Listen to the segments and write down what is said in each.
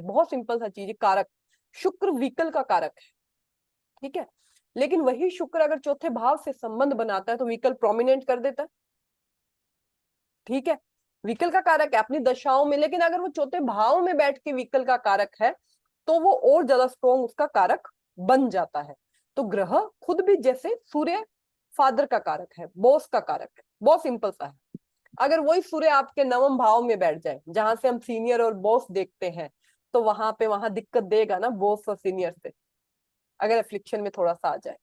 बहुत सिंपल सा चीज है, कारक। शुक्र व्हीकल का कारक है, ठीक है, लेकिन वही शुक्र अगर चौथे भाव से संबंध बनाता है तो व्हीकल प्रोमिनेंट कर देता है, ठीक है। व्हीकल का कारक है अपनी दशाओं में, लेकिन अगर वो चौथे भाव में बैठ के व्हीकल का कारक है तो वो और ज्यादा स्ट्रॉन्ग उसका कारक बन जाता है। तो ग्रह खुद भी, जैसे सूर्य फादर का कारक है, बॉस का कारक है, बहुत सिंपल सा है। अगर वही सूर्य आपके नवम भाव में बैठ जाए, जहां से हम सीनियर और बॉस देखते हैं, तो वहां दिक्कत देगा ना बॉस और सीनियर से, अगर एफ्लिक्शन में थोड़ा सा आ जाए।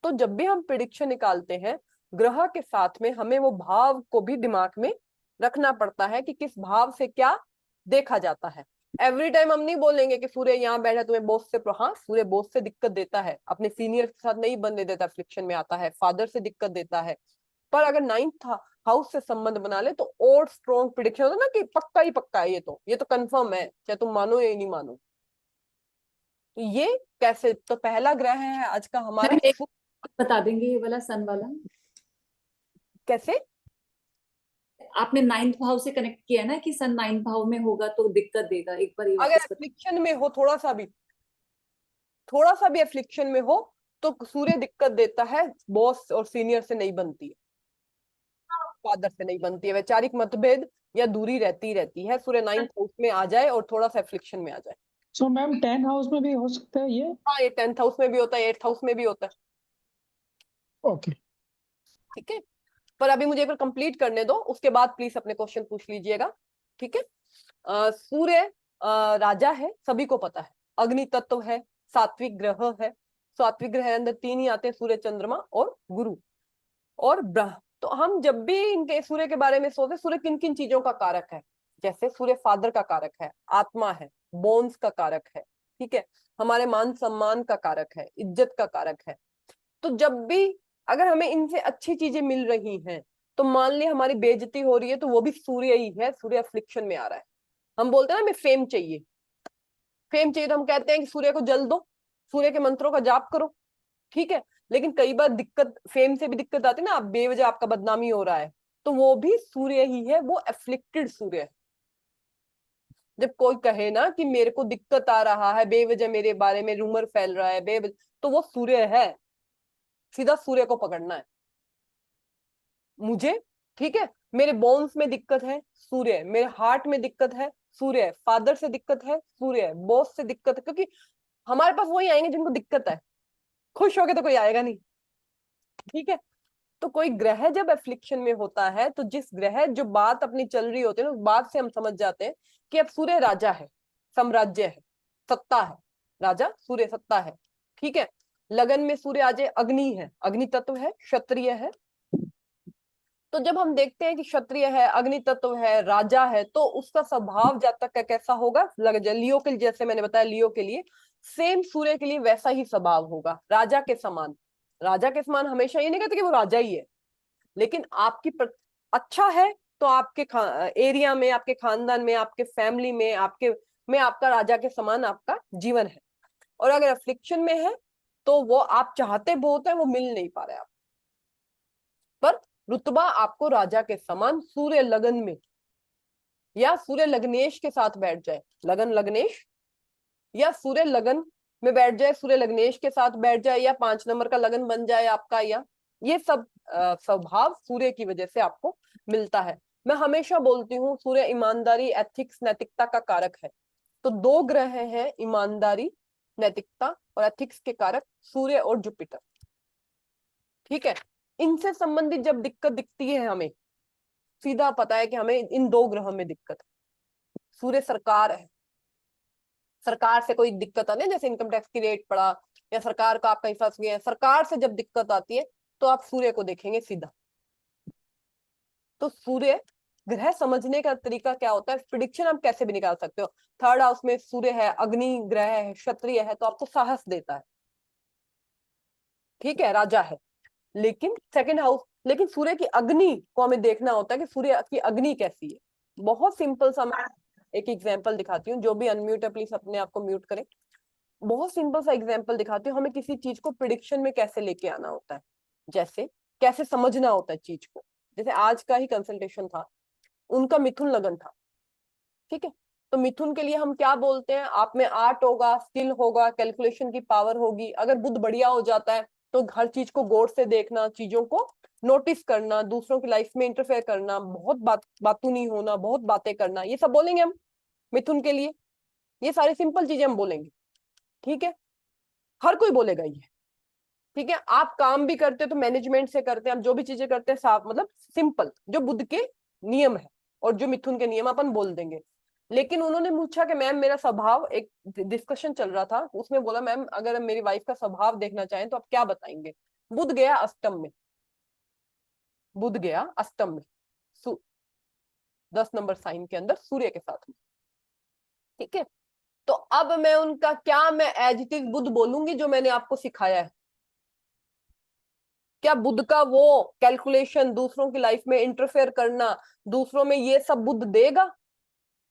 तो जब भी हम प्रिडिक्शन निकालते हैं, ग्रह के साथ में हमें वो भाव को भी दिमाग में रखना पड़ता है कि किस भाव से क्या देखा जाता है। एवरी टाइम हम नहीं बोलेंगे कि सूर्य यहाँ बैठा तुम्हें बॉस से, हाँ सूर्य बॉस से दिक्कत देता है, अपने सीनियर के साथ नहीं बनने देता, फ्रिक्शन में आता है, फादर से दिक्कत देता है। पर अगर नाइन्थ हाउस से संबंध बना ले तो और स्ट्रॉन्ग प्रिडिक्शन होता है ना, कि पक्का ही पक्का है, ये तो कंफर्म है, चाहे तुम मानो या नहीं मानो। तो ये कैसे, तो पहला ग्रह है आज का हमारा, मैम एक बता देंगे ये वाला सन वाला? कैसे? आपने नाइन्थ भाव से कनेक्ट किया ना कि सन नाइन्थ भाव में होगा तो दिक्कत देगा, एक बार ये अगर वापस बता। एफ्लिक्शन में हो, थोड़ा सा भी एफ्लिक्शन में हो, तो सूर्य दिक्कत देता है, बॉस और सीनियर से नहीं बनती है, फादर से नहीं बनती है, वैचारिक मतभेद या दूरी रहती है। सूर्य नाइन्थ हाउस में आ जाए और थोड़ा सा एफ्लिक्शन में आ जाए। सो मैम 10 हाउस में भी हो सकता है ये? हाँ, ये 10th हाउस में भी होता है, 8th हाउस में भी होता है, ओके। ठीक है। पर अभी मुझे एक बार कंप्लीट करने दो, उसके बाद प्लीज अपने क्वेश्चन पूछ लीजिएगा, ठीक है। सूर्य राजा है, सभी को पता है, अग्नि तत्व है, सात्विक ग्रह है। सात्विक ग्रह अंदर तीन ही आते हैं, सूर्य, चंद्रमा और गुरु और ब्रह। तो हम जब भी इनके सूर्य के बारे में सोचते, सूर्य किन किन चीजों का कारक है, जैसे सूर्य फादर का कारक है, आत्मा है, बोन्स का कारक है, ठीक है, हमारे मान सम्मान का कारक है, इज्जत का कारक है। तो जब भी अगर हमें इनसे अच्छी चीजें मिल रही हैं, तो मान लिया हमारी बेइज्जती हो रही है, तो वो भी सूर्य ही है, सूर्य अफ्लिक्शन में आ रहा है। हम बोलते हैं ना हमें फेम चाहिए, फेम चाहिए, तो हम कहते हैं कि सूर्य को जल दो, सूर्य के मंत्रों का जाप करो, ठीक है। लेकिन कई बार दिक्कत, फेम से भी दिक्कत आती है ना, आप बेवजह आपका बदनामी हो रहा है, तो वो भी सूर्य ही है, वो एफ्लिक्टेड सूर्य है। जब कोई कहे ना कि मेरे को दिक्कत आ रहा है, बेवजह मेरे बारे में रूमर फैल रहा है बेवजह, तो वो सूर्य है, सीधा सूर्य को पकड़ना है मुझे, ठीक है। मेरे बोन्स में दिक्कत है, सूर्य, मेरे हार्ट में दिक्कत है, सूर्य, फादर से दिक्कत है, सूर्य, बॉस से दिक्कत है, क्योंकि हमारे पास वही आएंगे जिनको दिक्कत है, खुश होके तो कोई आएगा नहीं, ठीक है। तो कोई ग्रह जब एफ्लिक्शन में होता है, तो जिस ग्रह जो बात अपनी चल रही होती है ना, उस बात से हम समझ जाते हैं कि अब सूर्य राजा है, साम्राज्य है, सत्ता है, राजा सूर्य सत्ता है, ठीक है। लगन में सूर्य आ जाए, अग्नि है, अग्नि तत्व है, क्षत्रिय है। तो जब हम देखते हैं कि क्षत्रिय है, अग्नि तत्व है, राजा है, तो उसका स्वभाव जातक का कैसा होगा, लग जाए लियो के लिए, जैसे मैंने बताया लियो के लिए, सेम सूर्य के लिए वैसा ही स्वभाव होगा, राजा के समान। राजा के समान हमेशा ये नहीं कहते कि वो राजा ही है, लेकिन आपकी अच्छा है तो आपके एरिया में, आपके खानदान में, आपके फैमिली में, आपके में आपका राजा के समान आपका जीवन है। और अगर अफ्लिक्शन में है, तो वो आप चाहते बहुत है, वो मिल नहीं पा रहे आप, पर रुतबा आपको राजा के समान सूर्य लगन में, या सूर्य लग्नेश के साथ बैठ जाए, लगन लग्नेश, या सूर्य लगन में बैठ जाए, सूर्य लग्नेश के साथ बैठ जाए, या 5 नंबर का लगन बन जाए आपका, या ये सब स्वभाव सूर्य की वजह से आपको मिलता है। मैं हमेशा बोलती हूँ सूर्य ईमानदारी, एथिक्स, नैतिकता का कारक है। तो दो ग्रह हैं ईमानदारी, नैतिकता और एथिक्स के कारक, सूर्य और जुपिटर, ठीक है। इनसे संबंधित जब दिक्कत दिखती है हमें, सीधा पता है कि हमें इन दो ग्रहों में दिक्कत है। सूर्य सरकार है, सरकार से कोई दिक्कत आती है, जैसे इनकम टैक्स की रेट पड़ा, या सरकार का आपका हिस्सा गया, सरकार से जब दिक्कत आती है तो आप सूर्य को देखेंगे सीधा। तो सूर्य ग्रह समझने का तरीका क्या होता है, प्रिडिक्शन आप कैसे भी निकाल सकते हो। थर्ड हाउस में सूर्य है, अग्नि ग्रह है, क्षत्रिय है, तो आपको साहस देता है, ठीक है, राजा है। लेकिन सेकंड हाउस, लेकिन सूर्य की अग्नि को हमें देखना होता है कि सूर्य की अग्नि कैसी है। बहुत सिंपल सा मैं एक एग्जांपल दिखाती हूँ, जो भी अनम्यूट है प्लीज अपने आप को म्यूट करें। बहुत सिंपल सा एग्जांपल दिखाती हूँ, हमें किसी चीज को प्रिडिक्शन में कैसे लेके आना होता है, जैसे कैसे समझना होता है चीज को। जैसे आज का ही कंसल्टेशन था, उनका मिथुन लगन था, ठीक है। तो मिथुन के लिए हम क्या बोलते हैं, आप में आर्ट होगा, स्किल होगा, कैलकुलेशन की पावर होगी। अगर बुध बढ़िया हो जाता है तो हर चीज को गौर से देखना, चीजों को नोटिस करना, दूसरों की लाइफ में इंटरफेयर करना, बहुत बातू नहीं होना, बहुत बातें करना, ये सब बोलेंगे हम मिथुन के लिए। ये सारी सिंपल चीजें हम बोलेंगे, ठीक है, हर कोई बोलेगा ये, ठीक है। आप काम भी करते हो तो मैनेजमेंट से करते हैं, आप जो भी चीजें करते हैं साफ, मतलब सिंपल, जो बुध के नियम है और जो मिथुन के नियम अपन बोल देंगे। लेकिन उन्होंने पूछा कि मैम मेरा स्वभाव, एक डिस्कशन चल रहा था उसमें बोला मैम अगर मेरी वाइफ का स्वभाव देखना चाहें तो आप क्या बताएंगे। बुध गया अष्टम में, बुध गया अष्टम में 10 नंबर साइन के अंदर सूर्य के साथ में, ठीक है। तो अब मैं उनका क्या, मैं एज इट इज बुध बोलूंगी जो मैंने आपको सिखाया है? क्या बुध का वो कैलकुलेशन, दूसरों की लाइफ में इंटरफेयर करना, दूसरों में ये सब बुध देगा?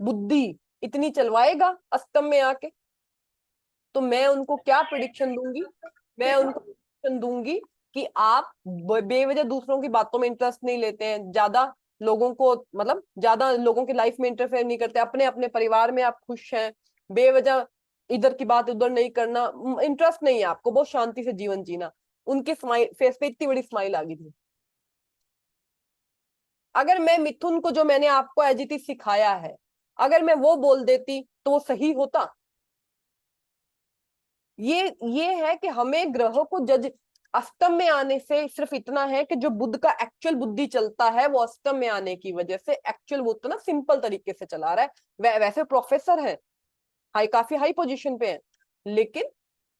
बुद्धि इतनी चलवाएगा अष्टम में आके? तो मैं उनको क्या प्रिडिक्शन दूंगी, मैं उनको प्रिडिक्शन दूंगी कि आप बेवजह दूसरों की बातों में इंटरेस्ट नहीं लेते हैं, ज्यादा लोगों को, मतलब ज्यादा लोगों की लाइफ में इंटरफेयर नहीं करते, अपने अपने परिवार में आप खुश हैं, बेवजह इधर की बात उधर नहीं करना, इंटरेस्ट नहीं है आपको, बहुत शांति से जीवन जीना। उनके स्माइल, फेस पे इतनी बड़ी स्माइल आ गई थी। अगर मैं मिथुन को जो मैंने आपको एज इट इज सिखाया है, अगर मैं वो बोल देती तो वो सही होता? ये है कि हमें ग्रहों को जज, अष्टम में आने से सिर्फ इतना है कि जो बुध का एक्चुअल बुद्धि चलता है वो अष्टम में आने की वजह से एक्चुअल वो तो ना सिंपल तरीके से चला रहा है। वैसे प्रोफेसर है, काफी हाई पोजीशन पे है, लेकिन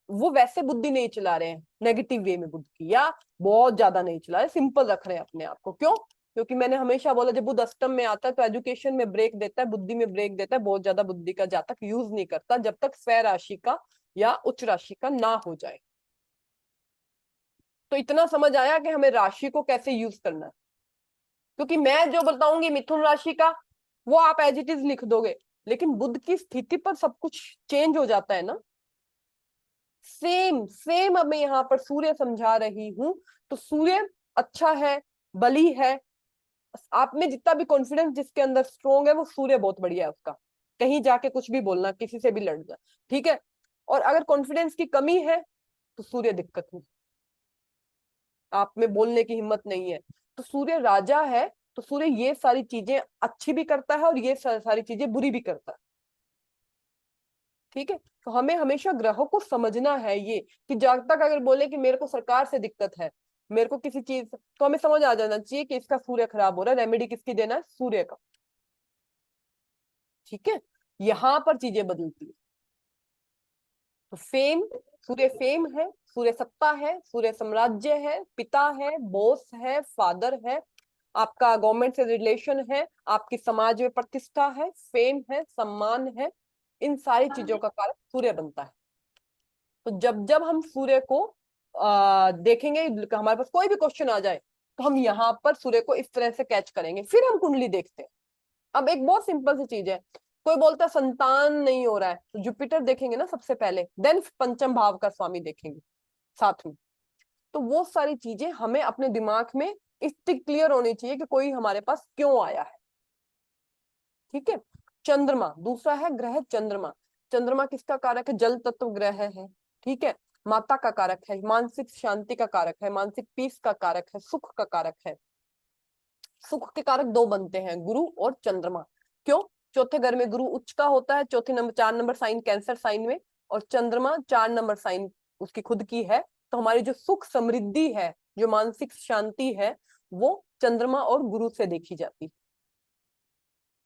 वो वैसे बुद्धि नहीं चला रहे हैं नेगेटिव वे में बुद्ध की, या बहुत ज्यादा नहीं चला रहे, सिंपल रख रहे हैं अपने आप को। क्यों? क्योंकि मैंने हमेशा बोला जब बुध अष्टम में आता है तो एजुकेशन में ब्रेक देता है, बुद्धि में ब्रेक देता है, बहुत ज्यादा बुद्धि का जातक यूज नहीं करता जब तक स्वय राशि का या उच्च राशि का ना हो जाए। तो इतना समझ आया कि हमें राशि को कैसे यूज करना है, क्योंकि मैं जो बताऊंगी मिथुन राशि का वो आप एज इट इज लिख दोगे, लेकिन बुध की स्थिति पर सब कुछ चेंज हो जाता है ना। सेम सेम अब मैं यहाँ पर सूर्य समझा रही हूं, तो सूर्य अच्छा है, बली है, आप में जितना भी कॉन्फिडेंस जिसके अंदर स्ट्रोंग है वो सूर्य बहुत बढ़िया है उसका, कहीं जाके कुछ भी बोलना, किसी से भी लड़ना, ठीक है। और अगर कॉन्फिडेंस की कमी है तो सूर्य दिक्कत में, आप में बोलने की हिम्मत नहीं है, तो सूर्य राजा है, तो सूर्य ये सारी चीजें अच्छी भी करता है और ये सारी चीजें बुरी भी करता है, ठीक है। तो हमें हमेशा ग्रहों को समझना है, ये कि जब तक अगर बोले कि मेरे को सरकार से दिक्कत है, मेरे को किसी चीज, तो हमें समझ आ जाना चाहिए कि इसका सूर्य खराब हो रहा है, रेमेडी किसकी देना है? सूर्य का, ठीक है। यहां पर चीजें बदलती है। तो फेम, सूर्य फेम है, सूर्य सत्ता है, सूर्य साम्राज्य है, पिता है, बॉस है, फादर है, आपका गवर्नमेंट से रिलेशन है, आपकी समाज में प्रतिष्ठा है, फेम है, सम्मान है, इन सारी चीजों का कारक सूर्य बनता है। तो जब जब हम सूर्य को देखेंगे, हमारे पास कोई भी क्वेश्चन आ जाए तो हम यहाँ पर सूर्य को इस तरह से कैच करेंगे, फिर हम कुंडली देखते हैं। अब एक बहुत सिंपल सी चीज है, कोई बोलता है संतान नहीं हो रहा है, तो जुपिटर देखेंगे ना सबसे पहले, देन पंचम भाव का स्वामी देखेंगे साथ में। तो वो सारी चीजें हमें अपने दिमाग में इतनी क्लियर होनी चाहिए कि कोई हमारे पास क्यों आया है, ठीक है। चंद्रमा दूसरा है ग्रह, चंद्रमा, चंद्रमा किसका कारक है? जल तत्व ग्रह है, ठीक है। माता का कारक है, मानसिक शांति का कारक है, मानसिक पीस का कारक है, सुख का कारक है। सुख के कारक दो बनते हैं, गुरु और चंद्रमा। क्यों? चौथे घर में गुरु उच्च का होता है, चौथे number 4 number sign cancer sign में, और चंद्रमा 4 नंबर साइन उसकी खुद की है। तो हमारी जो सुख समृद्धि है, जो मानसिक शांति है, वो चंद्रमा और गुरु से देखी जाती है,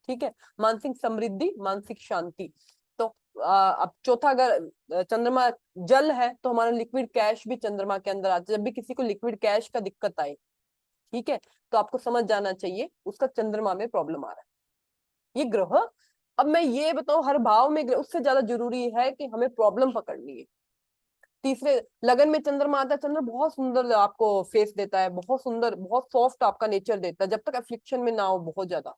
ठीक है। मानसिक समृद्धि, मानसिक शांति। तो अब चौथा अगर चंद्रमा जल है तो हमारा लिक्विड कैश भी चंद्रमा के अंदर आता है। जब भी किसी को लिक्विड कैश का दिक्कत आए, ठीक है, तो आपको समझ जाना चाहिए उसका चंद्रमा में प्रॉब्लम आ रहा है। ये ग्रह, अब मैं ये बताऊं हर भाव में ग्रह, उससे ज्यादा जरूरी है कि हमें प्रॉब्लम पकड़नी है। तीसरे लगन में चंद्रमा आता है, चंद्र बहुत सुंदर आपको फेस देता है, बहुत सुंदर, बहुत सॉफ्ट आपका नेचर देता है, जब तक अफ्लिक्शन में ना हो बहुत ज्यादा,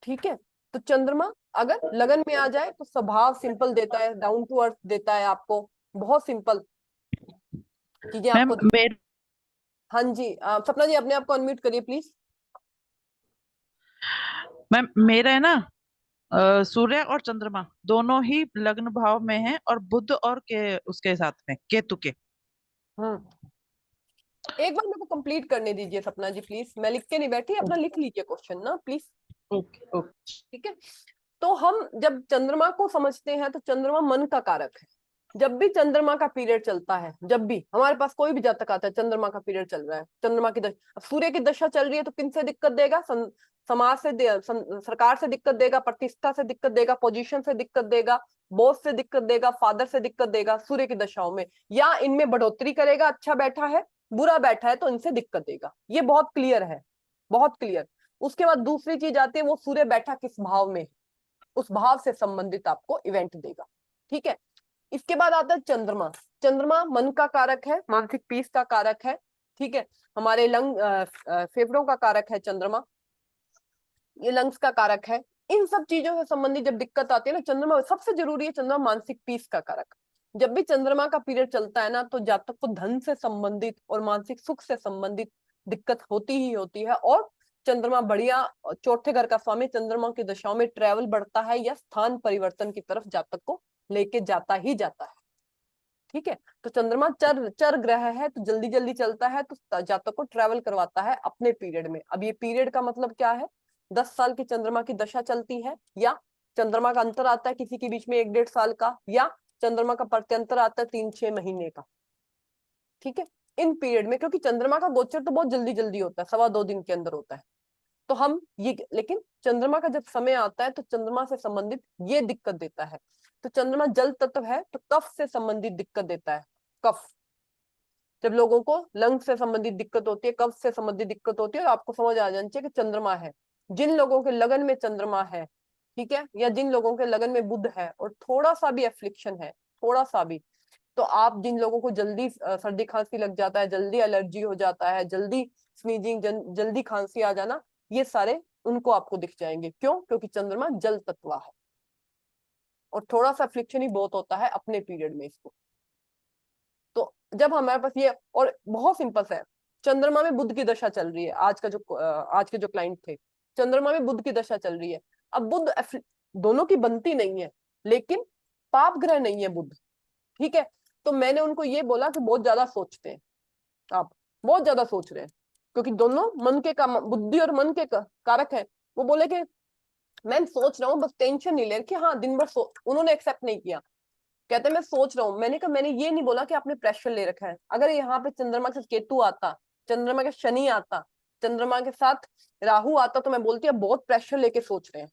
ठीक है। तो चंद्रमा अगर लगन में आ जाए तो स्वभाव सिंपल देता है, डाउन टू अर्थ देता है आपको, बहुत सिंपल चीजें मैम आपको। मेरे हाँ जी, सपना जी अपने आप को अनम्यूट करिए प्लीज। मैम मेरा है ना सूर्य और चंद्रमा दोनों ही लग्न भाव में हैं, और बुध और के उसके साथ में केतु के। एक बार मेरे को कंप्लीट करने दीजिए सपना जी प्लीज, मैं लिख के नहीं बैठी, अपना लिख लीजिए क्वेश्चन ना प्लीज। Okay okay. ठीक है, तो हम जब चंद्रमा को समझते हैं तो चंद्रमा मन का कारक है। जब भी चंद्रमा का पीरियड चलता है, जब भी हमारे पास कोई भी जातक आता है, चंद्रमा का पीरियड चल रहा है, चंद्रमा की दशा, सूर्य की दशा चल रही है, तो किन से दिक्कत देगा? समाज से सरकार से दिक्कत देगा, प्रतिष्ठा से दिक्कत देगा, पोजीशन से दिक्कत देगा, बॉस से दिक्कत देगा, फादर से दिक्कत देगा सूर्य की दशाओं में। या इनमें बढ़ोतरी करेगा, अच्छा बैठा है, बुरा बैठा है तो इनसे दिक्कत देगा। ये बहुत क्लियर है, बहुत क्लियर। उसके बाद दूसरी चीज आती है, वो सूर्य बैठा किस भाव में, उस भाव से संबंधित आपको इवेंट देगा। ठीक है, इसके बाद आता है चंद्रमा। चंद्रमा मन का कारक है, मानसिक पीस का कारक है। ठीक है, हमारे फेफड़ों का कारक है चंद्रमा, ये लंग्स का कारक है। इन सब चीजों से संबंधित जब दिक्कत आती है ना, चंद्रमा सबसे जरूरी है। चंद्रमा मानसिक पीस का कारक। जब भी चंद्रमा का पीरियड चलता है ना, तो जातक को धन से संबंधित और मानसिक सुख से संबंधित दिक्कत होती ही होती है। और चंद्रमा बढ़िया चौथे घर का स्वामी चंद्रमा की दशाओं में ट्रेवल बढ़ता है या स्थान परिवर्तन की तरफ जातक को लेके जाता ही जाता है। ठीक है, तो चंद्रमा चर ग्रह है, तो जल्दी जल्दी चलता है, तो जातक को ट्रेवल करवाता है अपने पीरियड में। अब ये पीरियड का मतलब क्या है? 10 साल की चंद्रमा की दशा चलती है, या चंद्रमा का अंतर आता है किसी के बीच में 1-1.5 साल का, या चंद्रमा का प्रत्यंतर आता है 3-6 महीने का। ठीक है, इन पीरियड में, क्योंकि चंद्रमा का गोचर तो बहुत जल्दी जल्दी होता है, 2.25 दिन के अंदर होता है, तो हम ये, लेकिन चंद्रमा का जब समय आता है तो चंद्रमा से संबंधित ये दिक्कत देता है। तो चंद्रमा जल तत्व है, तो कफ से संबंधित दिक्कत देता है। कफ, जब लोगों को लंग से संबंधित दिक्कत होती है, कफ से संबंधित दिक्कत होती है, और आपको समझ आ जानी चाहिए कि चंद्रमा है। जिन लोगों के लगन में चंद्रमा है, ठीक है, या जिन लोगों के लगन में बुध है और थोड़ा सा भी एफ्लिक्शन है, थोड़ा सा भी, तो आप जिन लोगों को जल्दी सर्दी खांसी लग जाता है, जल्दी एलर्जी हो जाता है, जल्दी स्नीजिंग, जल्दी खांसी आ जाना, ये सारे उनको आपको दिख जाएंगे। क्यों? क्योंकि चंद्रमा जल तत्व है, और थोड़ा सा फ्लिक्शन ही बहुत होता है अपने पीरियड में इसको। तो जब हमारे पास ये, और बहुत सिंपल है, चंद्रमा में बुध की दशा चल रही है, आज के जो क्लाइंट थे, चंद्रमा में बुध की दशा चल रही है। अब बुध दोनों की बनती नहीं है, लेकिन पाप ग्रह नहीं है बुध। ठीक है, तो मैंने उनको ये बोला कि बहुत ज्यादा सोचते हैं आप, बहुत ज्यादा सोच रहे हैं, क्योंकि दोनों मन के बुद्धि और मन के कारक है। वो बोले कि मैं सोच रहा हूँ, बस टेंशन नहीं ले, कि हाँ दिन भर उन्होंने एक्सेप्ट नहीं किया। कहते मैं सोच रहा हूँ। मैंने कहा मैंने ये नहीं बोला कि आपने प्रेशर ले रखा है। अगर यहाँ पे चंद्रमा के केतु आता, चंद्रमा के शनि आता, चंद्रमा के साथ राहु आता, तो मैं बोलती अब बहुत प्रेशर लेके सोच रहे हैं,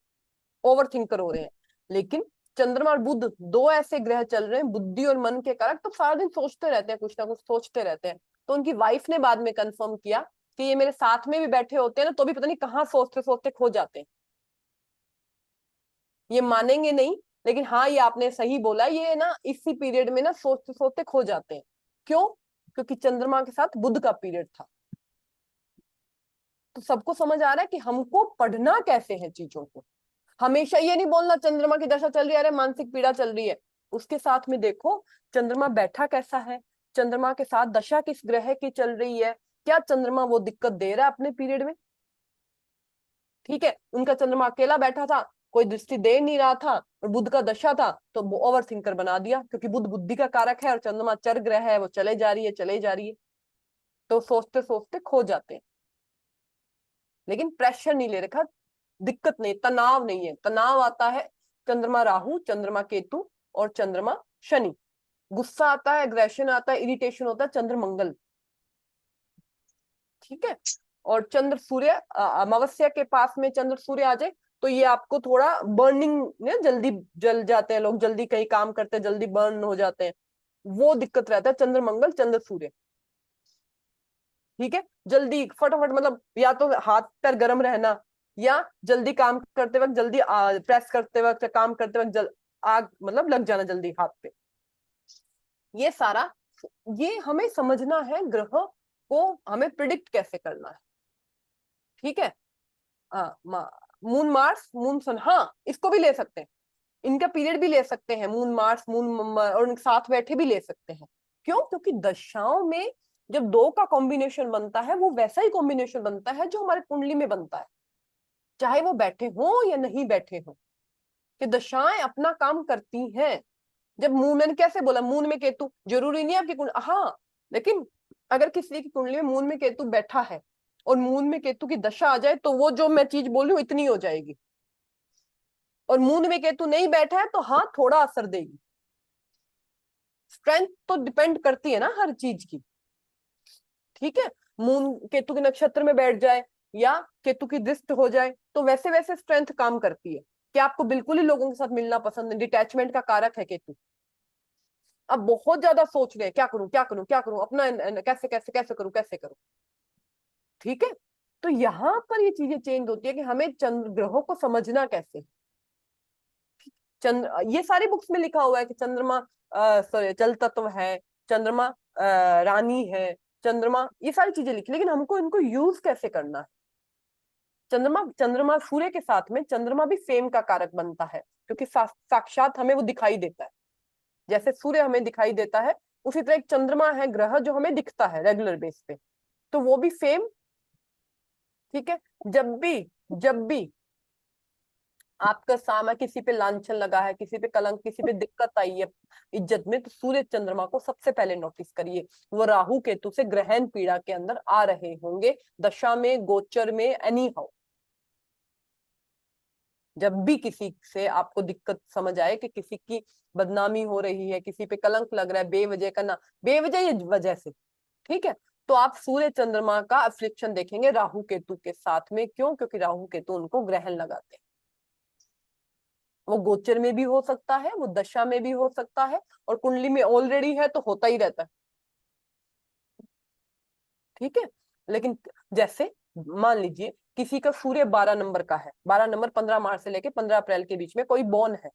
ओवर थिंकर हो रहे हैं। लेकिन चंद्रमा और बुध दो ऐसे ग्रह चल रहे हैं बुद्धि और मन के कारक, तो सारा दिन सोचते रहते हैं, कुछ ना कुछ सोचते रहते हैं। तो उनकी वाइफ ने बाद में कंफर्म किया कि ये मेरे साथ में भी बैठे होते हैं ना, तो भी पता नहीं कहाँ सोचते सोचते खो जाते हैं। ये मानेंगे नहीं, लेकिन हाँ ये आपने सही बोला, ये ना इसी पीरियड में ना सोचते सोचते खो जाते हैं। क्यों? क्योंकि चंद्रमा के साथ बुध का पीरियड था। तो सबको समझ आ रहा है कि हमको पढ़ना कैसे है चीजों को। हमेशा ये नहीं बोलना चंद्रमा की दशा चल रही है, अरे मानसिक पीड़ा चल रही है, उसके साथ में देखो चंद्रमा बैठा कैसा है, चंद्रमा के साथ दशा किस ग्रह की चल रही है, क्या चंद्रमा वो दिक्कत दे रहा है अपने पीरियड में। ठीक है, उनका चंद्रमा अकेला बैठा था, कोई दृष्टि दे नहीं रहा था, और बुध का दशा था, तो वो ओवर थिंकर बना दिया, क्योंकि बुध बुद्धि का कारक है और चंद्रमा चर ग्रह है, वो चले जा रही है चले जा रही है, तो सोचते सोचते खो जाते हैं। लेकिन प्रेशर नहीं ले रखा, दिक्कत नहीं, तनाव नहीं है। तनाव आता है चंद्रमा राहु, चंद्रमा केतु और चंद्रमा शनि। गुस्सा आता है, एग्रेशन आता है, इरिटेशन होता है चंद्र मंगल। ठीक है, और चंद्र सूर्य अमावस्या के पास में चंद्र सूर्य आ जाए, तो ये आपको थोड़ा बर्निंग ने, जल्दी जल जाते हैं लोग, जल्दी कहीं काम करते हैं, जल्दी बर्न हो जाते हैं, वो दिक्कत रहता है चंद्र मंगल चंद्र सूर्य। ठीक है, जल्दी फटाफट, मतलब या तो हाथ पैर गर्म रहना, या जल्दी काम करते वक्त, जल्दी प्रेस करते वक्त, काम करते वक्त आग मतलब लग जाना जल्दी हाथ पे। ये सारा, ये हमें समझना है, ग्रह को हमें प्रिडिक्ट कैसे करना है। ठीक है, मून मार्स मून सन, हाँ इसको भी ले सकते हैं, इनका पीरियड भी ले सकते हैं, मून मार्स मून और साथ बैठे भी ले सकते हैं। क्यों? क्योंकि दशाओं में जब दो का कॉम्बिनेशन बनता है, वो वैसा ही कॉम्बिनेशन बनता है जो हमारे कुंडली में बनता है, चाहे वो बैठे हो या नहीं बैठे हो। कि दशाएं अपना काम करती हैं। जब मून, मैंने कैसे बोला, मून में केतु, जरूरी नहीं है आपकी हाँ, लेकिन अगर किसी की कुंडली में मून में केतु बैठा है और मून में केतु की दशा आ जाए तो वो जो मैं चीज बोल रही हूँ इतनी हो जाएगी, और मून में केतु नहीं बैठा है तो हाँ थोड़ा असर देगी। स्ट्रेंथ तो डिपेंड करती है ना हर चीज की, ठीक है। मून केतु के नक्षत्र में बैठ जाए या केतु की दृष्टि हो जाए तो वैसे वैसे स्ट्रेंथ काम करती है कि आपको बिल्कुल ही लोगों के साथ मिलना पसंद है, डिटैचमेंट का कारक है केतु। अब बहुत ज्यादा सोच रहे हैं क्या करूं क्या करूं क्या करूं, अपना कैसे कैसे कैसे करूं कैसे करूं, ठीक है। तो यहां पर ये चीजें चेंज होती है कि हमें चंद्र ग्रहों को समझना कैसे। चंद्र, ये सारी बुक्स में लिखा हुआ है कि चंद्रमा सॉरी जल तत्व है, चंद्रमा रानी है, चंद्रमा, ये सारी चीजें लिखी, लेकिन हमको इनको यूज कैसे करना है। चंद्रमा, चंद्रमा सूर्य के साथ में चंद्रमा भी फेम का कारक बनता है, क्योंकि साक्षात हमें वो दिखाई देता है। जैसे सूर्य हमें दिखाई देता है उसी तरह एक चंद्रमा है ग्रह जो हमें दिखता है रेगुलर बेस पे, तो वो भी फेम, ठीक है। जब भी आपका सामा किसी पे लांछन लगा है, किसी पे कलंक, किसी पे दिक्कत आई है इज्जत में, तो सूर्य चंद्रमा को सबसे पहले नोटिस करिए। वो राहु केतु से ग्रहण पीड़ा के अंदर आ रहे होंगे, दशा में, गोचर में, एनी हाउ। जब भी किसी से आपको दिक्कत समझ आए कि किसी की बदनामी हो रही है, किसी पे कलंक लग रहा है बेवजह का, ना बेवजह ये वजह से, ठीक है, तो आप सूर्य चंद्रमा का अफ्लिक्शन देखेंगे राहु केतु के साथ में। क्यों? क्योंकि राहु केतु उनको ग्रहण लगाते हैं। वो गोचर में भी हो सकता है, वो दशा में भी हो सकता है, और कुंडली में ऑलरेडी है तो होता ही रहता है, ठीक है। लेकिन जैसे मान लीजिए किसी का सूर्य 12 नंबर का है, 12 नंबर 15 मार्च से लेके 15 अप्रैल के बीच में कोई बॉर्न है,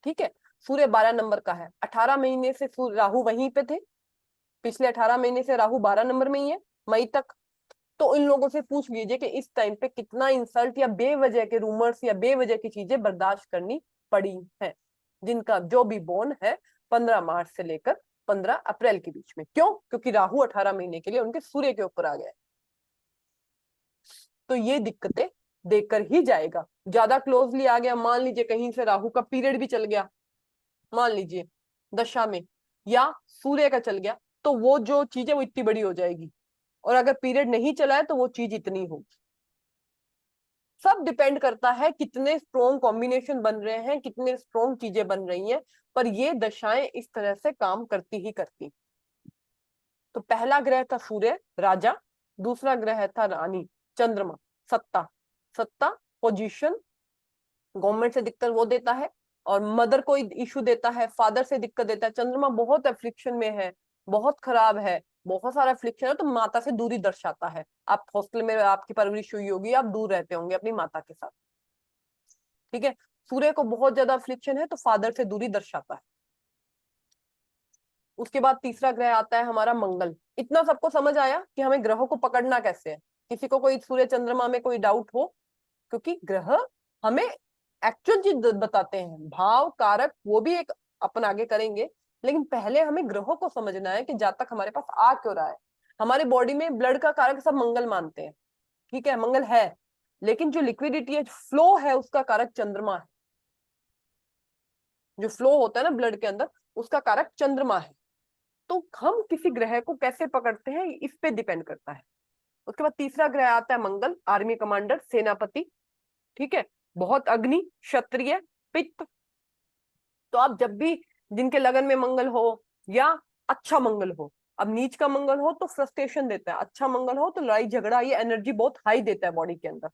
ठीक है, सूर्य 12 नंबर का है, 18 महीने से राहु वहीं पे थे, पिछले 18 महीने से राहु 12 नंबर में ही है, मई तक। तो इन लोगों से पूछ लीजिए कि इस टाइम पे कितना इंसल्ट या बेवजह के रूमर्स या बेवजह की चीजें बर्दाश्त करनी पड़ी है, जिनका जो भी बॉर्न है 15 मार्च से लेकर 15 अप्रैल के बीच में। क्यों? क्योंकि राहु 18 महीने के लिए उनके सूर्य के ऊपर आ गया है। तो ये दिक्कतें देकर ही जाएगा। ज्यादा क्लोजली आ गया, मान लीजिए कहीं से राहु का पीरियड भी चल गया, मान लीजिए दशा में, या सूर्य का चल गया, तो वो जो चीज है वो इतनी बड़ी हो जाएगी, और अगर पीरियड नहीं चला है तो वो चीज इतनी होगी। सब डिपेंड करता है कितने स्ट्रॉन्ग कॉम्बिनेशन बन रहे हैं, कितने स्ट्रॉन्ग चीजें बन रही हैं, पर ये दशाएं इस तरह से काम करती ही करती। तो पहला ग्रह था सूर्य राजा, दूसरा ग्रह था रानी चंद्रमा, सत्ता, सत्ता पोजीशन, गवर्नमेंट से दिक्कत वो देता है, और मदर को इशू देता है, फादर से दिक्कत देता है। चंद्रमा बहुत अफ्लिक्शन में है, बहुत खराब है, बहुत सारा अफ्लिक्शन है, तो माता से दूरी दर्शाता है। आप हॉस्टल में आपकी परवरिश हुई होगी, आप दूर रहते होंगे अपनी माता के साथ, ठीक है। सूर्य को बहुत ज्यादा अफ्लिक्शन है तो फादर से दूरी दर्शाता है। उसके बाद तीसरा ग्रह आता है हमारा मंगल। इतना सबको समझ आया कि हमें ग्रहों को पकड़ना कैसे है? किसी को कोई सूर्य चंद्रमा में कोई डाउट हो? क्योंकि ग्रह हमें एक्चुअल चीज बताते हैं, भाव कारक वो भी एक अपन आगे करेंगे, लेकिन पहले हमें ग्रहों को समझना है कि जातक हमारे पास आ क्यों रहा है। हमारे बॉडी में ब्लड का कारक सब मंगल मानते हैं, ठीक है, मंगल है, लेकिन जो लिक्विडिटी है, फ्लो है, उसका कारक चंद्रमा है। जो फ्लो होता है ना ब्लड के अंदर, उसका कारक चंद्रमा है। तो हम किसी ग्रह को कैसे पकड़ते हैं इस पे डिपेंड करता है। उसके बाद तीसरा ग्रह आता है मंगल, आर्मी कमांडर, सेनापति, ठीक है, बहुत अग्नि, क्षत्रिय, पित्त। तो आप जब भी जिनके लगन में मंगल हो या अच्छा मंगल हो, अब नीच का मंगल हो तो फ्रस्ट्रेशन देता है, अच्छा मंगल हो तो लड़ाई झगड़ा, ये एनर्जी बहुत हाई देता है बॉडी के अंदर,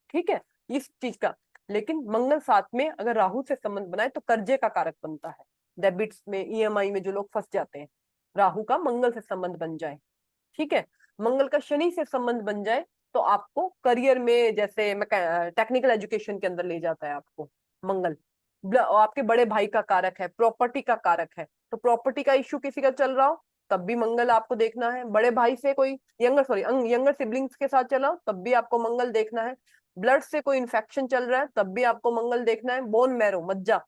ठीक है, इस चीज का। लेकिन मंगल साथ में अगर राहु से संबंध बनाए तो कर्जे का कारक बनता है। डेबिट्स में, ईएमआई में जो लोग फंस जाते हैं, राहु का मंगल से संबंध बन जाए, ठीक है। मंगल का शनि से संबंध बन जाए तो आपको करियर में, जैसे टेक्निकल एजुकेशन के अंदर ले जाता है आपको मंगल। आपके बड़े भाई का कारक है, प्रॉपर्टी का कारक है, तो प्रॉपर्टी का इश्यू किसी का चल रहा हो तब भी मंगल आपको देखना है। बड़े भाई से कोई यंगर सिबलिंग्स के साथ चला हो तब भी आपको मंगल देखना है। ब्लड से कोई इन्फेक्शन चल रहा है तब भी आपको मंगल देखना है। बोन मैरो, मज्जा,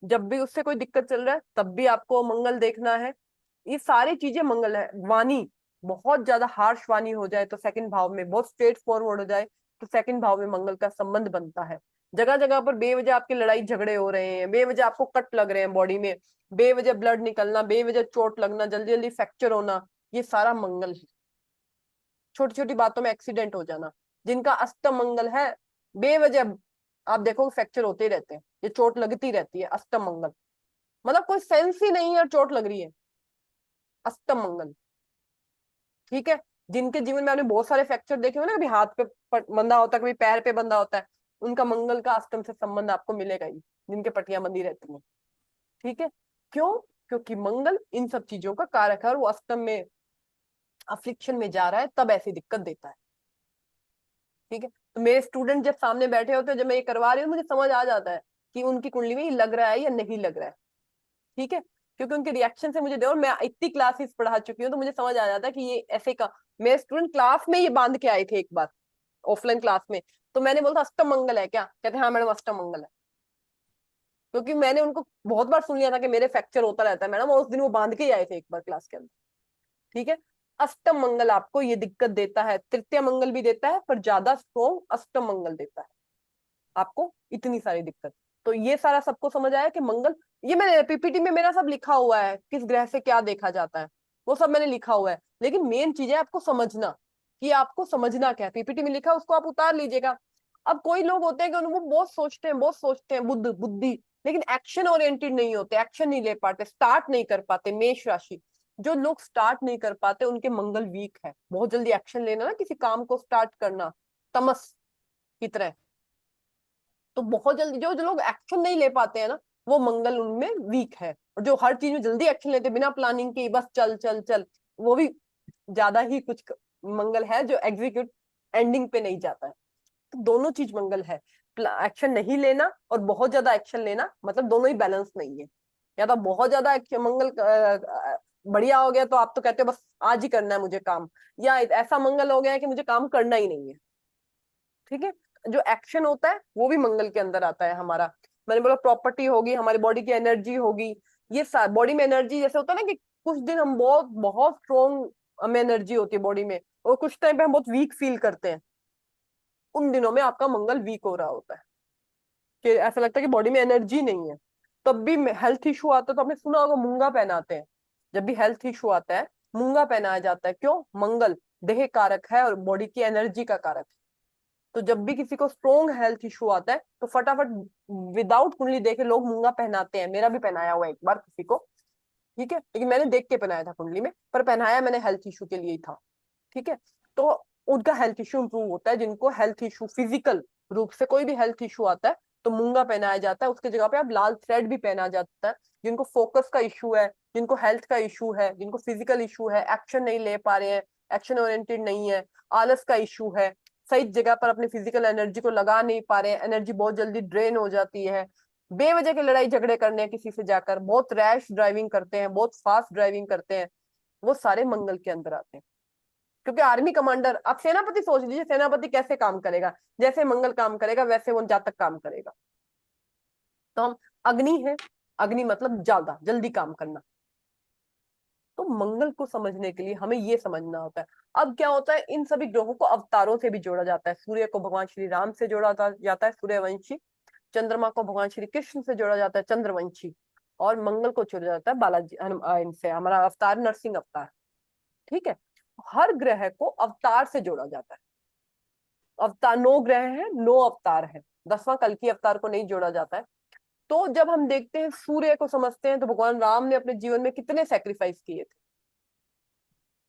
जब भी उससे कोई दिक्कत चल रहा है तब भी आपको मंगल देखना है। ये सारी चीजें मंगल है। वाणी, बहुत ज्यादा हार्श वाणी हो जाए तो सेकंड भाव में, बहुत स्ट्रेट फॉरवर्ड हो जाए तो सेकंड भाव में मंगल का संबंध बनता है। जगह जगह पर बेवजह आपके लड़ाई झगड़े हो रहे हैं, बेवजह आपको कट लग रहे हैं बॉडी में, बेवजह ब्लड निकलना, बेवजह चोट लगना, जल्दी जल्दी फ्रैक्चर होना, ये सारा मंगल है। छोटी छोटी बातों में एक्सीडेंट हो जाना, जिनका अष्टम मंगल है, बेवजह आप देखो फ्रैक्चर होते ही रहते हैं, ये चोट लगती रहती है। अष्टम मंगल मतलब कोई सेंस ही नहीं है और चोट लग रही है, अष्टम मंगल। ठीक है, जिनके जीवन में आपने बहुत सारे फ्रैक्चर देखे हुए ना, कभी हाथ पे बंधा होता है, कभी पैर पे बंधा होता है, उनका मंगल का अष्टम से संबंध आपको मिलेगा ही, जिनके पट्टियां बंधी रहती हैं। ठीक है, क्यों? क्योंकि मंगल इन सब चीजों का कारक है और वो अष्टम में अफ्लिक्शन में जा रहा है, तब ऐसी दिक्कत देता है। ठीक है, तो मेरे स्टूडेंट जब सामने बैठे होते हैं, जब मैं ये करवा रही हूँ, मुझे समझ आ जाता है कि उनकी कुंडली में ये लग रहा है या नहीं लग रहा है। ठीक है, क्योंकि उनके रिएक्शन से मुझे दे, और मैं इतनी क्लासेस पढ़ा चुकी हूँ, तो मुझे समझ आ जाता है कि ये ऐसे का। मेरे स्टूडेंट क्लास में ये बांध के आए थे एक बार ऑफलाइन क्लास में, तो मैंने बोला अष्टम मंगल है क्या, कहते हाँ मैडम अष्टम मंगल है। क्योंकि मैंने उनको बहुत बार सुन लिया था कि मेरे फ्रैक्चर होता रहता है मैडम, और उस दिन वो बांध के ही आए थे एक बार क्लास के अंदर। ठीक है, अष्टम मंगल आपको ये दिक्कत देता है, तृतीय मंगल भी देता है, पर ज्यादा स्ट्रॉन्ग अष्टम मंगल देता है आपको इतनी सारी दिक्कत। तो ये सारा सबको समझ आया कि मंगल, ये मैंने पीपीटी में मेरा सब लिखा हुआ है, किस ग्रह से क्या देखा जाता है, वो सब मैंने लिखा हुआ है। लेकिन मेन चीज है आपको समझना, कि आपको समझना क्या है। पीपीटी में लिखा उसको आप उतार लीजिएगा। अब कोई लोग होते हैं कि वो बहुत सोचते हैं बुद्धि, लेकिन एक्शन ओरिएंटेड नहीं होते, एक्शन नहीं ले पाते, स्टार्ट नहीं कर पाते। मेष राशि, जो लोग स्टार्ट नहीं कर पाते उनके मंगल वीक है। बहुत जल्दी एक्शन लेना ना, किसी काम को स्टार्ट करना, तमस की तरह। तो बहुत जल्दी जो जो लोग एक्शन नहीं ले पाते हैं ना, वो मंगल उनमें वीक है। और जो हर चीज में जल्दी एक्शन लेते बिना प्लानिंग के, बस चल चल चल, वो भी ज्यादा ही कुछ मंगल है जो एग्जीक्यूट एंडिंग पे नहीं जाता है। तो दोनों चीज मंगल है, एक्शन नहीं लेना और बहुत ज्यादा एक्शन लेना, मतलब दोनों ही बैलेंस नहीं है। या तो बहुत ज्यादा मंगल बढ़िया हो गया तो आप तो कहते हो बस आज ही करना है मुझे काम, या ऐसा मंगल हो गया है कि मुझे काम करना ही नहीं है। ठीक है, जो एक्शन होता है वो भी मंगल के अंदर आता है हमारा। मैंने बोला प्रॉपर्टी होगी, हमारी बॉडी की एनर्जी होगी, ये बॉडी में एनर्जी जैसे होता है ना, कि कुछ दिन हम बहुत बहुत स्ट्रॉन्ग, हमें एनर्जी होती है बॉडी में, और कुछ टाइम पे हम बहुत वीक फील करते हैं। उन दिनों में आपका मंगल वीक हो रहा होता है, कि ऐसा लगता है कि बॉडी में एनर्जी नहीं है। तब भी हेल्थ इशू आता है, तो आपने सुना होगा मूंगा पहनाते हैं। जब भी हेल्थ इशू आता है मूंगा पहनाया जाता है। क्यों? मंगल देह कारक है और बॉडी की एनर्जी का कारक है। तो जब भी किसी को स्ट्रॉन्ग हेल्थ इशू आता है तो फटाफट विदाउट कुंडली देखे लोग मूंगा पहनाते हैं। मेरा भी पहनाया हुआ एक बार किसी को। ठीक है, लेकिन मैंने देख के पहनाया था कुंडली में, पर पहनाया मैंने हेल्थ इशू के लिए ही था। ठीक है, तो उनका हेल्थ इशू इंप्रूव होता है। जिनको हेल्थ इशू फिजिकल रूप से कोई भी हेल्थ इशू आता है तो मूंगा पहनाया जाता है, उसके जगह पे आप लाल थ्रेड भी पहना जाता है। जिनको फोकस का इशू है, जिनको हेल्थ का इशू है, जिनको फिजिकल इशू है, एक्शन नहीं ले पा रहे हैं, एक्शन ओरिएंटेड नहीं है, आलस का इशू है, सही जगह पर अपनी फिजिकल एनर्जी को लगा नहीं पा रहे हैं, एनर्जी बहुत जल्दी ड्रेन हो जाती है, बेवजह के लड़ाई झगड़े करने हैं किसी से जाकर, बहुत रैश ड्राइविंग करते हैं, बहुत फास्ट ड्राइविंग करते हैं, वो सारे मंगल के अंदर आते हैं। क्योंकि आर्मी कमांडर, आप सेनापति सोच लीजिए, सेनापति कैसे काम करेगा, जैसे मंगल काम करेगा वैसे वो जातक काम करेगा। तो हम अग्नि है, अग्नि मतलब ज्यादा जल्दी काम करना। तो मंगल को समझने के लिए हमें ये समझना होता है। अब क्या होता है, इन सभी ग्रहों को अवतारों से भी जोड़ा जाता है। सूर्य को भगवान श्री राम से जोड़ा जाता है, सूर्यवंशी। चंद्रमा को भगवान श्री कृष्ण से जोड़ा जाता है, चंद्रवंशी। और मंगल को जोड़ा जाता है बालाजी इनसे, हमारा अवतार नरसिंह अवतार। ठीक है, हर ग्रह को अवतार से जोड़ा जाता है। अवतार 9 ग्रह हैं, 9 अवतार है, 10वां कल्कि अवतार को नहीं जोड़ा जाता है। तो जब हम देखते हैं सूर्य को समझते हैं, तो भगवान राम ने अपने जीवन में कितने सेक्रीफाइस किए थे।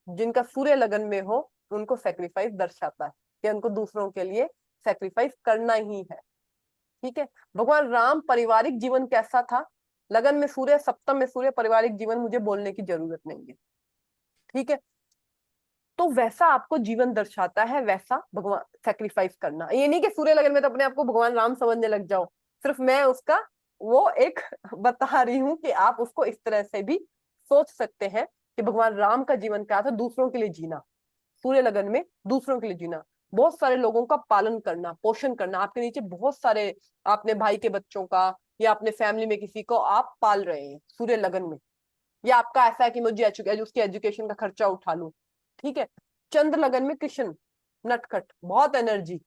जिनका सूर्य लगन में हो उनको सेक्रीफाइस दर्शाता है कि उनको दूसरों के लिए सेक्रीफाइस करना ही है। ठीक है, भगवान राम पारिवारिक जीवन कैसा था, लगन में सूर्य, सप्तम में सूर्य, पारिवारिक जीवन मुझे बोलने की जरूरत नहीं है। ठीक है, तो वैसा आपको जीवन दर्शाता है, वैसा भगवान सेक्रीफाइस करना। ये नहीं कि सूर्य लगन में तो अपने आप को भगवान राम समझने लग जाओ, सिर्फ मैं उसका वो एक बता रही हूँ कि आप उसको इस तरह से भी सोच सकते हैं कि भगवान राम का जीवन क्या था, दूसरों के लिए जीना। सूर्य लगन में दूसरों के लिए जीना, बहुत सारे लोगों का पालन करना, पोषण करना। आपके नीचे बहुत सारे, आपने भाई के बच्चों का या अपने फैमिली में किसी को आप पाल रहे हैं सूर्य लगन में, या आपका ऐसा है कि मुझे उसकी एजुकेशन का खर्चा उठा लूं। ठीक है, चंद्र लगन में कृष्ण, नटखट, बहुत एनर्जी,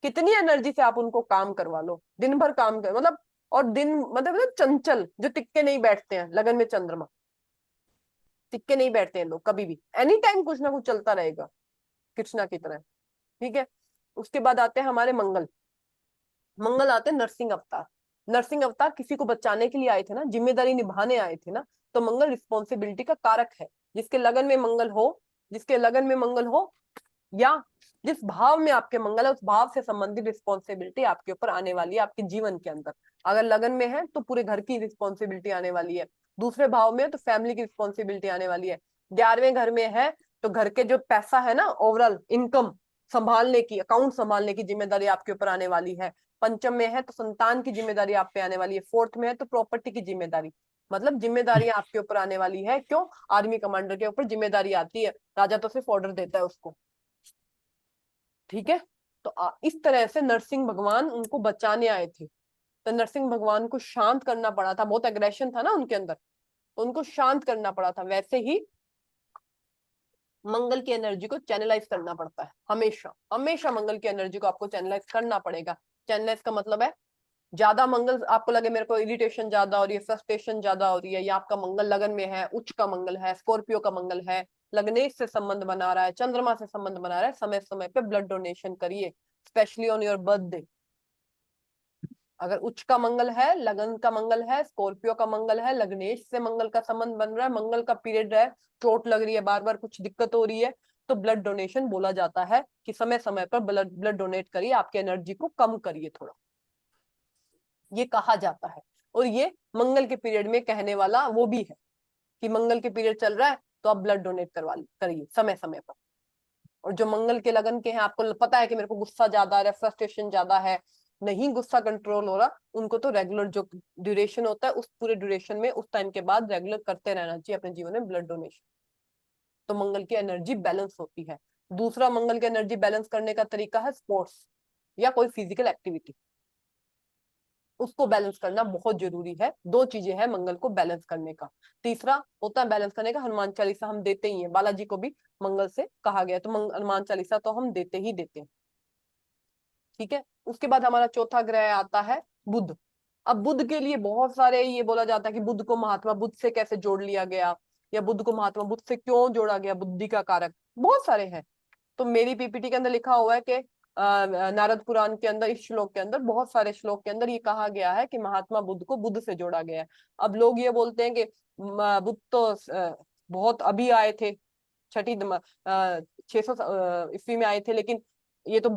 कितनी एनर्जी से आप उनको काम करवा लो, दिन भर काम कर मतलब, और दिन मतलब चंचल, जो टिक के नहीं बैठते हैं, लगन में चंद्रमा टिक के नहीं बैठते हैं लोग कभी भी, एनी टाइम कुछ ना कुछ चलता रहेगा कृष्णा की तरह। ठीक है, उसके बाद आते हैं हमारे मंगल। मंगल आते हैं नरसिंह अवतार। नरसिंह अवतार किसी को बचाने के लिए आए थे ना, जिम्मेदारी निभाने आए थे ना, तो मंगल रिस्पॉन्सिबिलिटी का कारक है। जिसके लगन में मंगल हो, जिसके लगन में मंगल हो, या जिस भाव में आपके मंगल है, उस भाव से संबंधित रिस्पॉन्सिबिलिटी आपके ऊपर आने वाली है आपके जीवन के अंदर। अगर लगन में है तो पूरे घर की रिस्पॉन्सिबिलिटी आने वाली है, दूसरे भाव में है तो फैमिली की रिस्पॉन्सिबिलिटी आने वाली है, 11वें घर में है तो घर के जो पैसा है ना, ओवरऑल इनकम संभालने की, अकाउंट संभालने की जिम्मेदारी आपके ऊपर आने वाली है। पंचम में है तो संतान की जिम्मेदारी आप पे आने वाली है। फोर्थ में है तो प्रॉपर्टी की जिम्मेदारी, मतलब जिम्मेदारी आपके ऊपर आने वाली है। क्यों? आर्मी कमांडर के ऊपर जिम्मेदारी आती है, राजा तो सिर्फ ऑर्डर देता है उसको। ठीक है, तो इस तरह से नरसिंह भगवान उनको बचाने आए थे, तो नरसिंह भगवान को शांत करना पड़ा था, बहुत एग्रेशन था ना उनके अंदर, तो उनको शांत करना पड़ा था। वैसे ही मंगल की एनर्जी को चैनलाइज करना पड़ता है, हमेशा हमेशा मंगल की एनर्जी को आपको चैनलाइज करना पड़ेगा। चैनलाइज का मतलब है, ज्यादा मंगल आपको लगे मेरे को इरिटेशन ज्यादा हो रही है, फ्रस्ट्रेशन ज्यादा हो रही है, या आपका मंगल लगन में है, उच्च का मंगल है, स्कॉर्पियो का मंगल है, लग्नेश से संबंध बना रहा है, चंद्रमा से संबंध बना रहा है, समय समय पे ब्लड डोनेशन करिए, स्पेशली ऑन योर बर्थडे। अगर उच्च का मंगल है, लगन का मंगल है, स्कॉर्पियो का मंगल है, लग्नेश से मंगल का संबंध बन रहा है, मंगल का पीरियड है, चोट लग रही है, बार बार कुछ दिक्कत हो रही है, तो ब्लड डोनेशन बोला जाता है कि समय समय पर ब्लड डोनेट करिए, आपकी एनर्जी को कम करिए थोड़ा, ये कहा जाता है। और ये मंगल के पीरियड में कहने वाला वो भी है कि मंगल के पीरियड चल रहा है तो आप ब्लड डोनेट करवा करिए समय समय पर। और जो मंगल के लगन के हैं, आपको पता है कि मेरे को गुस्सा ज्यादा आ रहा है, फ्रस्ट्रेशन ज्यादा है, नहीं गुस्सा कंट्रोल हो रहा, उनको तो रेगुलर जो ड्यूरेशन होता है, उस पूरे ड्यूरेशन में उस टाइम के बाद रेगुलर करते रहना चाहिए अपने जीवन में ब्लड डोनेशन। तो मंगल की एनर्जी बैलेंस होती है। दूसरा मंगल की एनर्जी बैलेंस करने का तरीका है स्पोर्ट्स या कोई फिजिकल एक्टिविटी, उसको बैलेंस करना बहुत जरूरी है। दो चीजें हैं मंगल को बैलेंस करने का। तीसरा होता है बैलेंस करने का हनुमान चालीसा, हम देते ही हैं, बालाजी को भी मंगल से कहा गया, तो हनुमान चालीसा तो हम देते ही देते हैं। ठीक है, उसके बाद हमारा चौथा ग्रह आता है बुध। अब बुध के लिए बहुत सारे ये बोला जाता है कि बुध को महात्मा बुध से कैसे जोड़ लिया गया, या बुध को महात्मा बुध से क्यों जोड़ा गया, बुद्धि का कारक, बहुत सारे हैं। तो मेरी पीपीटी के अंदर लिखा हुआ है कि नारद पुराण के अंदर, इस श्लोक के अंदर, बहुत सारे श्लोक के अंदर ये कहा गया है कि महात्मा बुद्ध को बुद्ध से जोड़ा गया है। अब लोग ये बोलते हैं कि बुद्ध तो बहुत अभी आए थे, छठी 600 ईस्वी में आए थे, लेकिन ये तो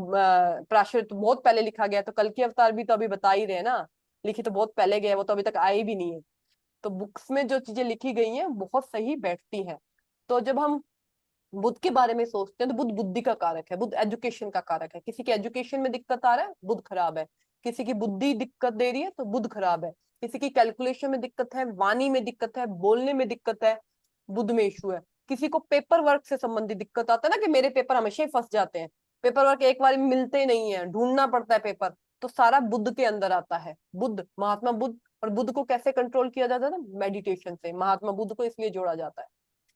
प्राशर तो बहुत पहले लिखा गया, तो कल की अवतार भी तो अभी बता ही रहे हैं ना, लिखी तो बहुत पहले गए, वो तो अभी तक आए भी नहीं है। तो बुक्स में जो चीजें लिखी गई हैं बहुत सही बैठती हैं। तो जब हम बुद्ध के बारे में सोचते हैं तो बुद्ध बुद्धि का कारक है, बुद्ध एजुकेशन का कारक है। किसी के एजुकेशन में दिक्कत आ रहा है, बुद्ध खराब है। किसी की बुद्धि दिक्कत दे रही है तो बुद्ध खराब है। किसी की कैलकुलेशन में दिक्कत है, वाणी में दिक्कत है, बोलने में दिक्कत है, बुद्ध में इशू है। किसी को पेपर वर्क से संबंधित दिक्कत आता है ना, कि मेरे पेपर हमेशा ही फंस जाते हैं, पेपर वर्क एक बार मिलते नहीं है, ढूंढना पड़ता है पेपर, तो सारा बुद्ध के अंदर आता है। बुद्ध, महात्मा बुद्ध। और बुद्ध को कैसे कंट्रोल किया जाता है ना, मेडिटेशन से। महात्मा बुद्ध को इसलिए जोड़ा जाता है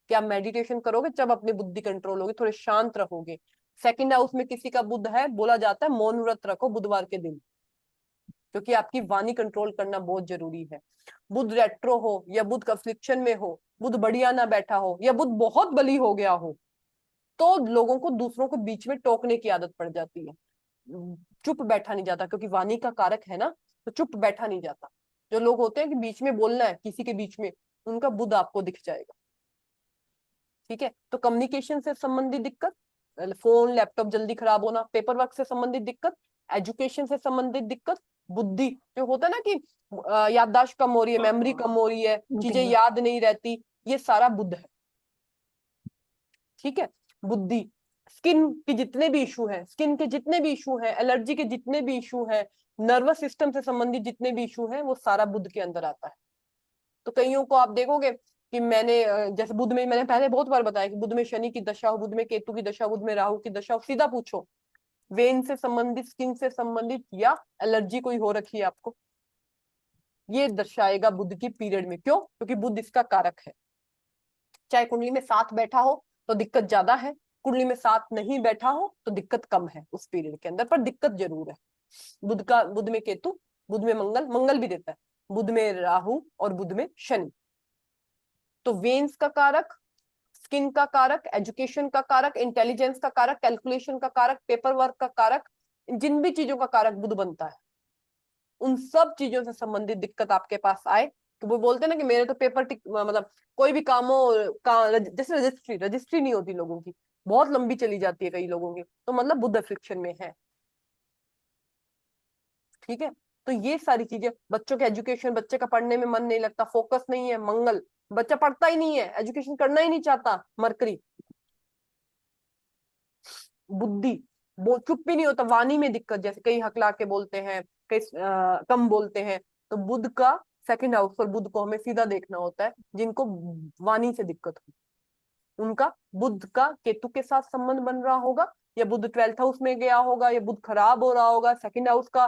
कि आप मेडिटेशन करोगे जब अपनी बुद्धि कंट्रोल होगी, थोड़े शांत रहोगे। सेकंड हाउस में किसी का बुध है, बोला जाता है मौन व्रत रखो बुधवार के दिन, क्योंकि आपकी वाणी कंट्रोल करना बहुत जरूरी है। बुध रेट्रो हो या बुध कंफ्लिक्शन में हो, बुध बढ़िया ना बैठा हो, या बुध बहुत बली हो गया हो, तो लोगों को दूसरों को बीच में टोकने की आदत पड़ जाती है, चुप बैठा नहीं जाता, क्योंकि वाणी का कारक है ना, तो चुप बैठा नहीं जाता। जो लोग होते हैं कि बीच में बोलना है किसी के बीच में, उनका बुध आपको दिख जाएगा। ठीक है, तो कम्युनिकेशन से संबंधित दिक्कत, फोन लैपटॉप जल्दी खराब होना, पेपर वर्क से संबंधित दिक्कत, एजुकेशन से संबंधित दिक्कत, बुद्धि जो होता है ना कि याददाश्त कम हो रही है, मेमोरी कम हो रही है, चीजें याद नहीं रहती, ये सारा बुद्ध है। ठीक है, बुद्धि। स्किन के जितने भी इशू हैं, स्किन के जितने भी इशू हैं, एलर्जी के जितने भी इशू हैं, नर्वस सिस्टम से संबंधित जितने भी इशू हैं, वो सारा बुद्ध के अंदर आता है। तो कईयों को आप देखोगे कि मैंने जैसे बुध में, मैंने पहले बहुत बार बताया कि बुध में शनि की दशा हो, बुध में केतु की दशा, बुध में राहु की दशा हो, सीधा पूछो वेन से संबंधित, स्किन से संबंधित, या एलर्जी कोई हो रखी है आपको, ये दर्शाएगा बुध की पीरियड में। क्यों? क्योंकि बुध इसका कारक है। चाहे कुंडली में 7 बैठा हो तो दिक्कत ज्यादा है, कुंडली में 7 नहीं बैठा हो तो दिक्कत कम है उस पीरियड के अंदर, पर दिक्कत जरूर है। बुध में केतु, बुध में मंगल भी देता है, बुध में राहु और बुध में शनि। तो वेन्स का कारक, स्किन का कारक, एजुकेशन का कारक, इंटेलिजेंस का कारक, कैलकुलेशन का कारक, पेपर वर्क का कारक, जिन भी चीजों का कारक बुध बनता है, उन सब चीजों से संबंधित दिक्कत आपके पास आए, तो वो बोलते हैं ना कि मेरे तो पेपर मतलब कोई भी काम हो जैसे रजिस्ट्री नहीं होती लोगों की, बहुत लंबी चली जाती है कई लोगों की, तो मतलब बुध अफ्लिक्शन में है। ठीक है, तो ये सारी चीजें, बच्चों के एजुकेशन, बच्चे का पढ़ने में मन नहीं लगता, फोकस नहीं है, मंगल, बच्चा पढ़ता ही नहीं है, एजुकेशन करना ही नहीं चाहता, मरकरी, बुद्धि, वो चुप भी नहीं होता, वाणी में दिक्कत, जैसे कई हकला के बोलते हैं, कई कम बोलते हैं, तो बुध का सेकंड हाउस पर बुध को हमें सीधा देखना होता है, जिनको वाणी से दिक्कत हो, उनका बुध का केतु के साथ संबंध बन रहा होगा, या बुध 12th हाउस में गया होगा, या बुध खराब हो रहा होगा, सेकंड हाउस का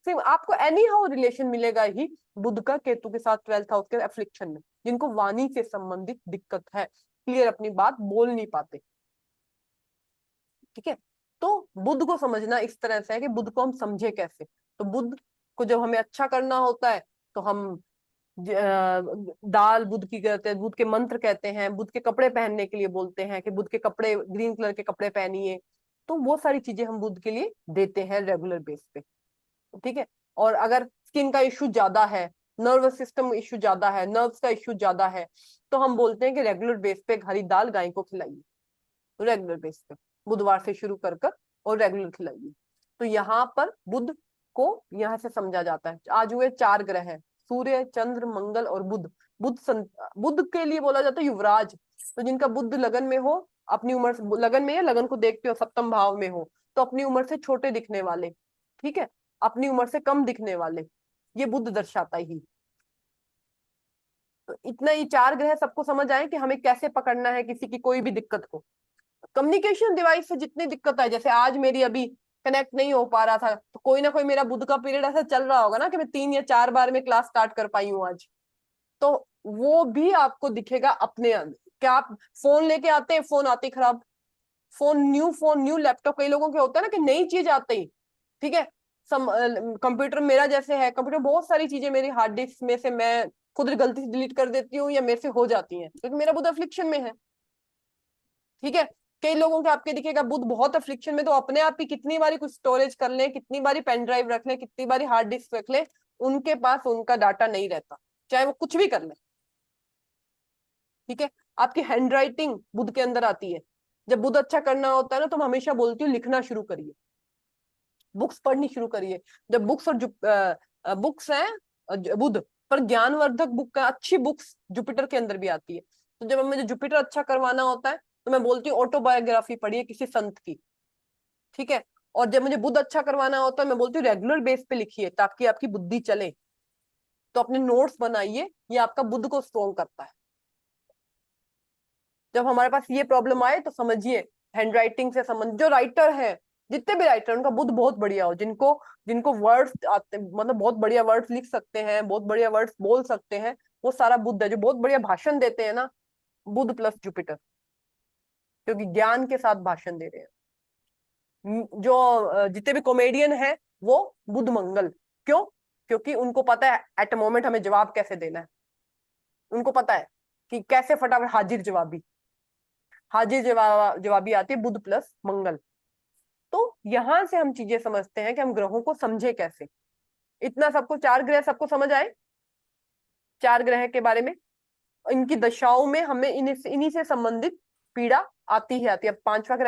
सिर्फ आपको एनी हाउ रिलेशन मिलेगा ही बुध का केतु के साथ 12th हाउस के एफ्लिक्शन में, जिनको वाणी से संबंधित दिक्कत है, क्लियर अपनी बात बोल नहीं पाते। ठीक है, तो बुध को समझना इस तरह से है कि बुध को हम समझे कैसे। तो बुध को जब हमें अच्छा करना होता है तो हम दाल बुध की कहते हैं, बुध के मंत्र कहते हैं, बुध के कपड़े पहनने के लिए बोलते हैं कि बुध के कपड़े, ग्रीन कलर के कपड़े पहनिए, तो वो सारी चीजें हम बुध के लिए देते हैं रेगुलर बेस पे। ठीक है, और अगर स्किन का इश्यू ज्यादा है, नर्वस सिस्टम इश्यू ज्यादा है, नर्व्स का इश्यू ज्यादा है, तो हम बोलते हैं कि रेगुलर बेस पे हरी दाल गाय को खिलाइए, रेगुलर बेस पे बुधवार से शुरू कर और रेगुलर खिलाइए। तो यहाँ पर बुध को यहाँ से समझा जाता है। आज हुए 4 ग्रह हैं, सूर्य, चंद्र, मंगल और बुध। बुध के लिए बोला जाता है युवराज, तो जिनका बुध लगन में हो, अपनी उम्र से लगन में, या लगन को देखते हो सप्तम भाव में हो, तो अपनी उम्र से छोटे दिखने वाले, ठीक है, अपनी उम्र से कम दिखने वाले, ये बुध दर्शाता ही। तो इतना ही 4 ग्रह सबको समझ आए कि हमें कैसे पकड़ना है किसी की कोई भी दिक्कत को। कम्युनिकेशन डिवाइस से जितनी दिक्कत है, जैसे आज मेरी अभी कनेक्ट नहीं हो पा रहा था, तो कोई ना कोई मेरा बुध का पीरियड ऐसा चल रहा होगा ना कि मैं 3 या 4 बार में क्लास स्टार्ट कर पाई हूँ आज, तो वो भी आपको दिखेगा अपने अंदर। क्या आप फोन लेके आते हैं, फोन आते ही खराब, फोन न्यू लैपटॉप, कई लोगों के होता है ना कि नई चीज आते ही, ठीक है, कंप्यूटर मेरा जैसे है, कंप्यूटर बहुत सारी चीजें मेरी हार्ड डिस्क में से मैं खुद गलती से डिलीट कर देती हूँ, या मेरे से हो जाती हैं, क्योंकि मेरा बुध अफ्लिक्शन में है। ठीक है, कई लोगों के आपके दिखेगा बुध बहुत अफ्लिक्शन में, तो अपने आप ही कितनी बारी कुछ स्टोरेज कर ले, कितनी बारी पेन ड्राइव रख ले, कितनी बारी हार्ड डिस्क रख ले, उनके पास उनका डाटा नहीं रहता, चाहे वो कुछ भी कर ले। ठीक है, आपकी हैंड राइटिंग बुध के अंदर आती है। जब बुध अच्छा करना होता है ना, तो मैं हमेशा बोलती हूँ लिखना शुरू करिए, बुक्स पढ़नी शुरू करिए। जब बुक्स और बुक्स हैं बुध पर, ज्ञानवर्धक बुक का, अच्छी बुक्स जुपिटर के अंदर भी आती है। तो जब मुझे जुपिटर अच्छा करवाना होता है, तो मैं बोलती हूँ ऑटोबायोग्राफी पढ़िए किसी संत की। ठीक है, और जब मुझे बुध अच्छा करवाना होता है, मैं बोलती हूँ रेगुलर बेस पे लिखिए ताकि आपकी बुद्धि चले, तो अपने नोट्स बनाइए, ये आपका बुध को स्ट्रॉन्ग करता है। जब हमारे पास ये प्रॉब्लम आए तो समझिए हैंड राइटिंग से संबंध, जो राइटर है, जितने भी राइटर, उनका बुध बहुत बढ़िया हो, जिनको जिनको वर्ड्स आते, मतलब बहुत बढ़िया वर्ड्स लिख सकते हैं, बहुत बढ़िया वर्ड्स बोल सकते हैं, वो सारा बुध है। जो बहुत बढ़िया भाषण देते हैं ना, बुध प्लस जुपिटर, क्योंकि ज्ञान के साथ भाषण दे रहे हैं। जो जितने भी कॉमेडियन है वो बुध मंगल, क्यों? क्योंकि उनको पता है एट अ मोमेंट हमें जवाब कैसे देना है, उनको पता है कि कैसे फटाफट हाजिर जवाबी आती है, बुध प्लस मंगल। तो यहां से हम चीजें समझते हैं कि हम ग्रहों को समझे कैसे। इतना सबको 4 ग्रह सबको समझ आए, 4 ग्रह के बारे में, इनकी दशाओं में हमें इन्हीं से संबंधित पीड़ा आती ही आती है। अब 5वां ग्रह